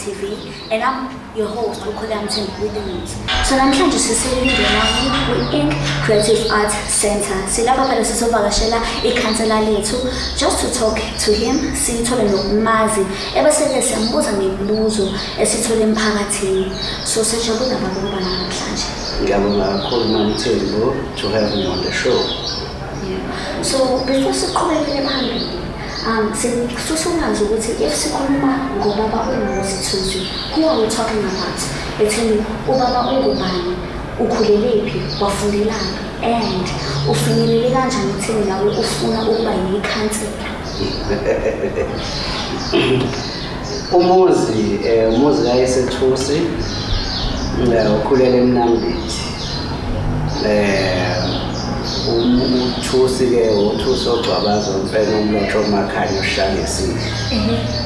TV, and I'm your host, Ukhansela Muzi Thusi. So namhlanje siselindeni we-Inc Creative Arts Center. Silapha phela sizovakashela ikhansela lethu just to talk to him, sithole nokumazi, ebese-ke siyambuza ngemibuzo esithole emphakathini. So sijabula kakhulu namhlanje. Ngiyabonga kakhulu Mamthembu to have me on the show. Yeah. So before siqhubekele phambili, sisunazi ukuthi if sikhuluma ngobaba uMuzi Thusi, who are we talking about? Ethini ubaba ungubani, ukhulelephi, wafundelani, and ufinyelele kanjani ekutheni nawe ufuna ukuba yikhansela? Umuzi kaYesethusi ukhulele eMnambithi. Thusi-ke uThusi ogcwabaza umfene umlotsho omakhanyo oshaya esile.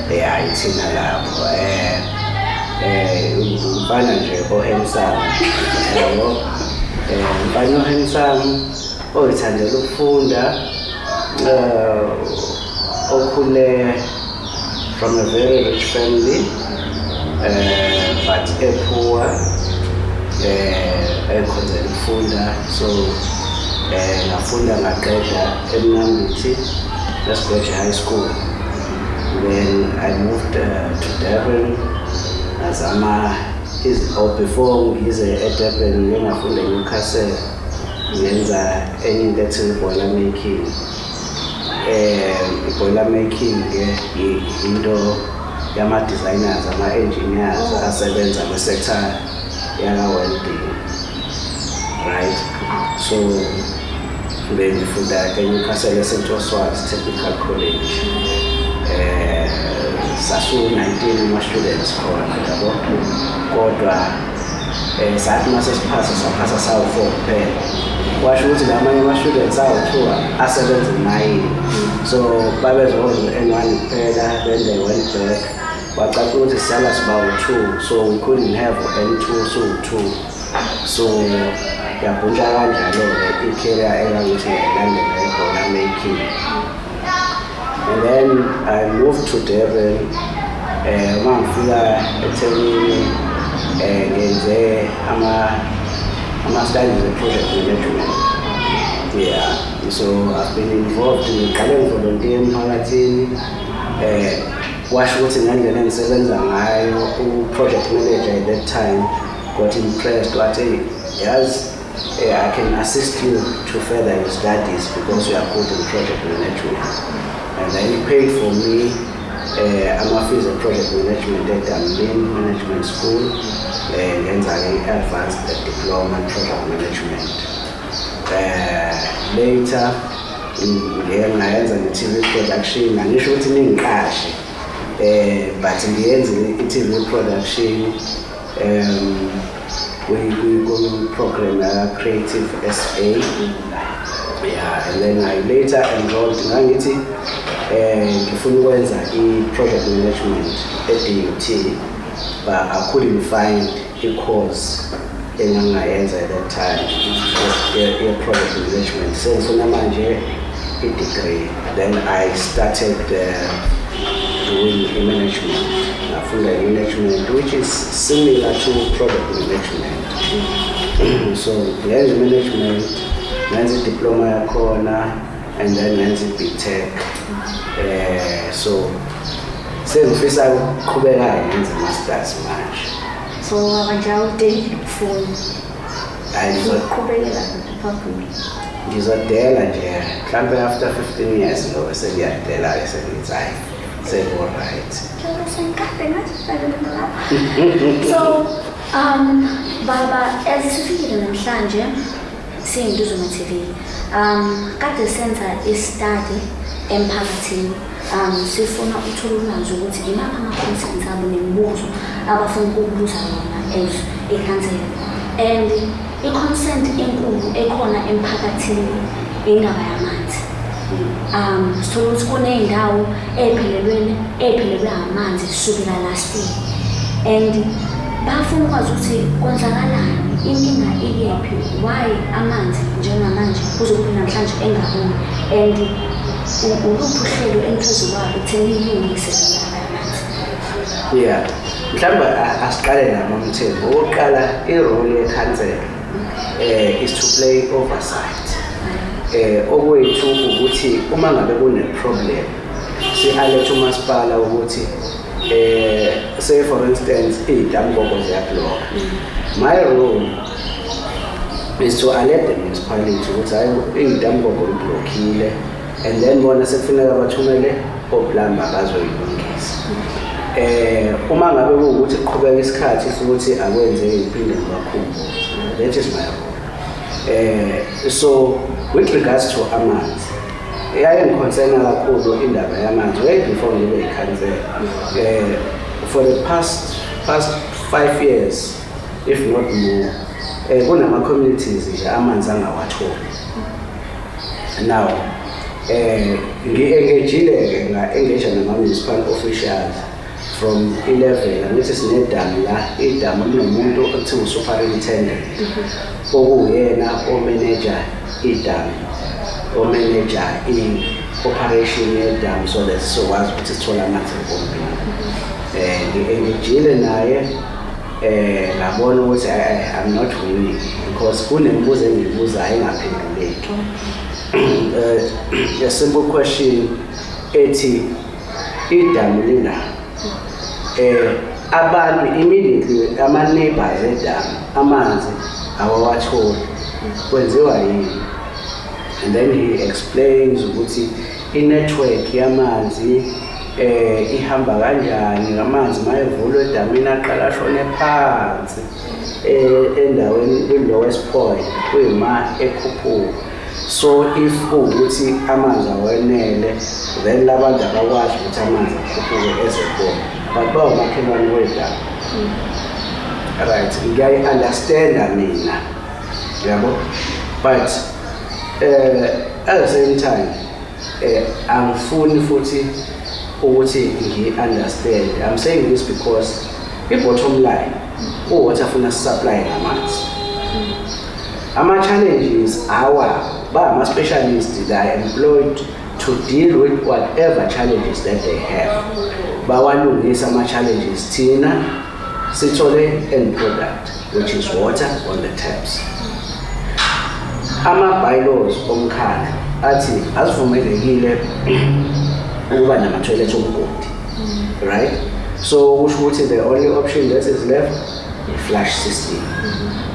Hayi thina lapho. Umfana nje ohandsome. Yabo. Umfana ohandsome oyithandela ukufunda. Okhule from a very rich family, but poor. Ekhonzela ukufunda, so ngafunda ngaqeda eMnambithi, Lesbridge High School. Then I moved to Durban before ngize eDurban ngafunda eUkhansela ngenza enye into ethi boiler making. Boiler making into yama-designers, ama-engineers asebenza kwi-sector yaka-welding, right? So bengifunda eUkhansela St. Oswald's Technical College. Sasu-19 ama-students khona yabo, kodwa sathi mase siphasa sawu-4 kuphela. Washo ukuthi lamanye ama-students awu-2 asebenza emayini, so babezowenza u-N1 kuphela, then they went back. Wacaca ukuthi sisala sibawu-2, so we couldn't have N2 so-2. So yabuntsha kanjalo-ke i-career engakuthi ngilandela ibhola making. And then I moved to Durban. Uma ngifika eThekwini ngenze ama-studies of project management. Yeah, so I've been involved in volunteer emphakathini. Washo ukuthi ngendlela engisebenza ngayo, u-project manager at that time got impressed, wathi yazi I can assist you to further your studies because you are good in project management. And then he paid for me ama-fees of project management at Damlin Management School, ngenza advanced diploma in project management. Later ngayenza ne-TV production, angisho ukuthi ningikahle, but ngiyenza i-TV production. We go program Creative SA. Yeah, and then I later enrolled ngangithi ngifuna ukwenza i-project management at-DUT, but I couldn't find a course engangayenza at that time project management. So ngifuna manje i-degree. Then I started doing management. Ngafunda management, which is similar to project management. So ngenza management, ngenza diploma yakhona, and then ngenza BTech. So sengifisa ukuqhubeka ngenza masters manje. So abanja udeli ukufunda. Uzoqhubekela phambili. Ngizodela nje mhlawumbe after 15 years ngoba sengiyadela sengithi hayi alright. So baba, esifikile namhlanje siyinduzo TV, kade senza i-study emphakathini. Sifuna ukuthola ulwazi ukuthi imaphi ama-concerns abo nemibuzo abafuna ukubuza yona as ikhansela. And i-concern enkulu ekhona emphakathini indaba yamanzi. Sithola ukuthi kuney'ndawo ey'phelelwe amanzi kusukela last year, and bafuna ukwazi ukuthi kwenzakalani, inkinga iyephi, why amanzi njengamanje kuze kube namhlanje engaboni, and uluphi uhlelo eniphezu kwalo ekutheni nilungise amanzi. Yeah, mhlawumbe asiqale nami umthetho. Okokuqala, i-role ye-council is to play oversight. Okwethu ukuthi uma ngabe kune-problem, si-alert umasipala ukuthi say for instance, iy'ntambogo ziyabloka. My role is to alert the municipality ukuthi hayi iy'ntambogo iblockile, and then bona sekufuneka bathumele oplamba bazoyilungisa. Uma ngabe kuwukuthi kuqhubeka isikhathi futhi akwenzeki iphinde ngibakhumbuze. That is my role. So with regards to amanzi, ngikonsena kakhulu indaba yamanzi way before ngibe yikhansela. For the past 5 years, if not more, kunama-communities nje amanzi angawatholi. Now, ngi-engagile-ke nga-engage nama-municipal officials from i-level, angithi sinedamu la, idamu linomuntu okuthiwa superintendent, okuyena omanager idamu, omanager i-operation yedamu, so that sizokwazi ukuthi sithole amanzi empompini. Ngi-engagile naye, ngabona ukuthi I'm not winning because kunemibuzo engiyibuzayo engaphenduleki. A simple question ethi idamu lina abantu immediately ama-neighbors edamu amanzi awawatholi, kwenziwa yini? And then he explains ukuthi i-network yamanzi ihamba kanjani, amanzi mayevulwa edamini aqala ashone phansi endaweni i-lowest point kuyima ekhuphuka. So if kuwukuthi amanzi awenele, then labantu abakwazi ukuthi amanzi akhuphuke ezebona, but bawomakhelwane wedamu. Right, ngiyayi-understanda mina, yabo, but at the same time angifuni futhi ukuthi ngi-understand. I'm saying this because i-bottom line what afuna supply ngamanzi. Ama-challenges ama-specialists that are employed to deal with whatever challenges that they have. Bawalungisa ama-challenges thina sithole end product, which is water on the taps. Ama-bylaws omkhakha athi azivumelekile ukuba nama-toilet omgodi, right? So kusho ukuthi the only option that is left is flush system.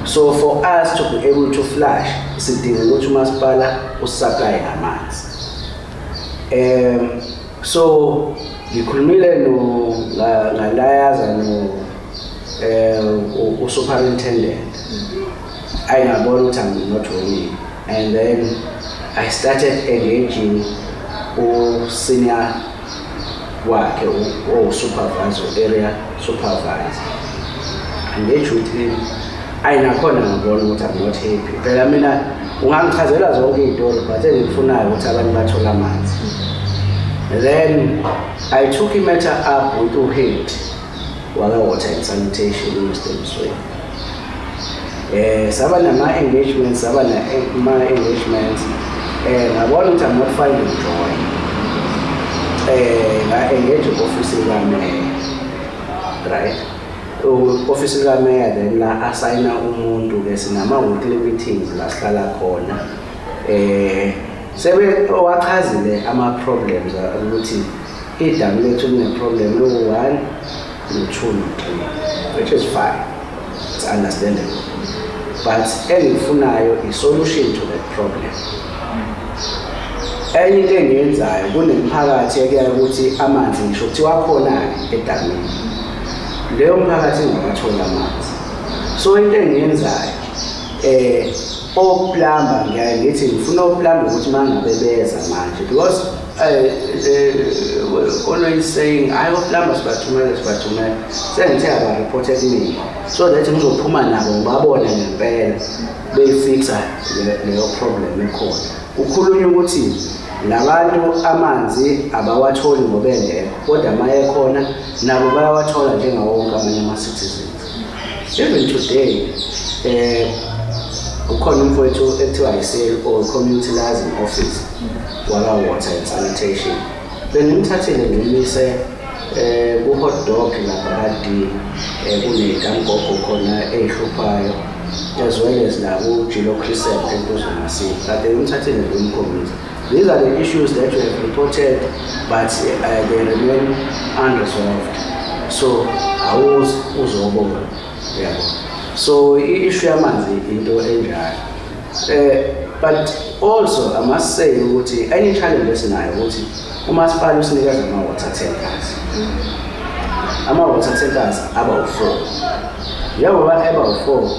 So for us to be able to flush, sidinga ukuthi umasipala usupply amanzi. So ngikhulumile ngalayaza superintendent. I ngabona ukuthi I'm not winning, and then I started engaging senior wakhe supervisor, area supervisor. Engage with him. Ayinakhona ngibona ukuthi I'm not happy. Phela mina ungangichazela zonke izinto but engifunayo ukuthi abantu bathole amanzi. Then I took a matter up with uhead waka water and sanitation Mr. Mswe. Saba nama-engagements, ngabona ukuthi I'm not finding joy. Nga-engage office kameya, right? Office kameya then la assigna umuntu-ke sinama-weekly meetings la sihlala khona. Sebe wachazile ama-problems ukuthi idamu lethu line-problem lo-1, no-2, no-3, which is fine, it's understandable. But engifunayo i-solution to that problem. Enye into engiyenzayo kunemphakathi ekuyayo ukuthi amanzi ngisho kuthiwa akhona-ke edamini. Leyo mphakathi ingawathola amanzi. So into engiyenzayo oplamba ngiyaye ngithi ngifuna oplamba ukuthi mangabe beza manje because always saying I oplamba sibathumele sengithe aba-reported me so that ngizophuma nabo ngibabone ngempela beyifixa leyo problem ekhona. Ukhulunywa ukuthi labantu amanzi abawatholi ngoba engekho kodwa mayekhona nabo bayawathola njengawo wonke amanye ama-citizens. Even today ukhona umfowethu ekuthiwa yi-sale or community liaison office waka water and sanitation. Bengimthathile ngimise ku-hot dog lapha kade kunekamgogo khona ey'hluphayo as well as naku-Jilo Crescent entuzongasini kade umthathile nje umkhombisa. These are the issues that we have reported, but they remain unresolved. So awuzi uzobona yabo. So i-issue yamanzi into enjalo. But also I must say ukuthi any challenge esinayo ukuthi umasipala usinikeza ama-water tankers. Ama-water tankers aba u-4. Njengoba eba u-4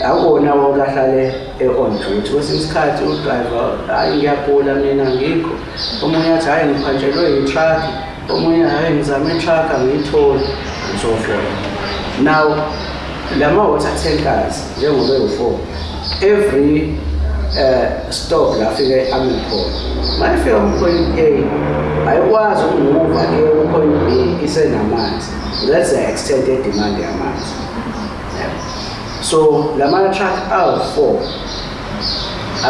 akona wonke ahlale on duty. Kwesinye isikhathi udriver hayi ngiyagula mina ngikho, omunye athi hayi ngiphantshelwe i-truck, omunye hayi ngizame i-truck angiyitholi and so forth. Now lama-water tankers njengoba ewu-4 every stop la fike ame khona mayifika ku-point A ayikwazi ukumuva ku-point B isenamanzi. That's the extent demand yamanzi. So lama-truck awu-4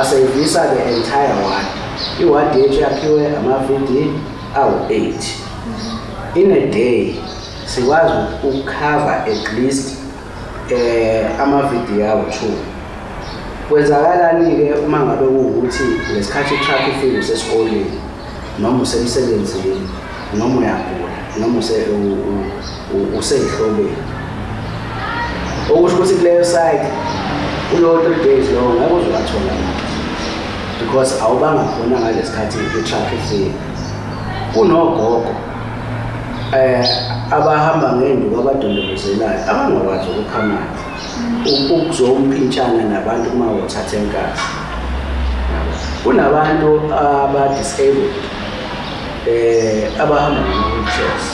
asevisa the entire ward. I-ward yethu yakhiwe ama-VD awu-8. In a day sikwazi ukucover at least ama-VD awu-2. Kwenzakalani-ke uma ngabe kuwukuthi ngesikhathi i-truck ifike usesikoleni noma usemsebenzini noma uyagula noma usey'hlobeni, okusho ukuthi kuleyo side kulowo 3 days lowo ngeke uze wathola because awubanga khona ngalesi sikhathi i-truck ifike. Kunogogo abahamba ngenduku abadondolozelayo abangakwazi ukukha amanzi ukuzompintshana nabantu kuma-water tankers. Kunabantu aba-disabled abahamba ngama-wheelchairs.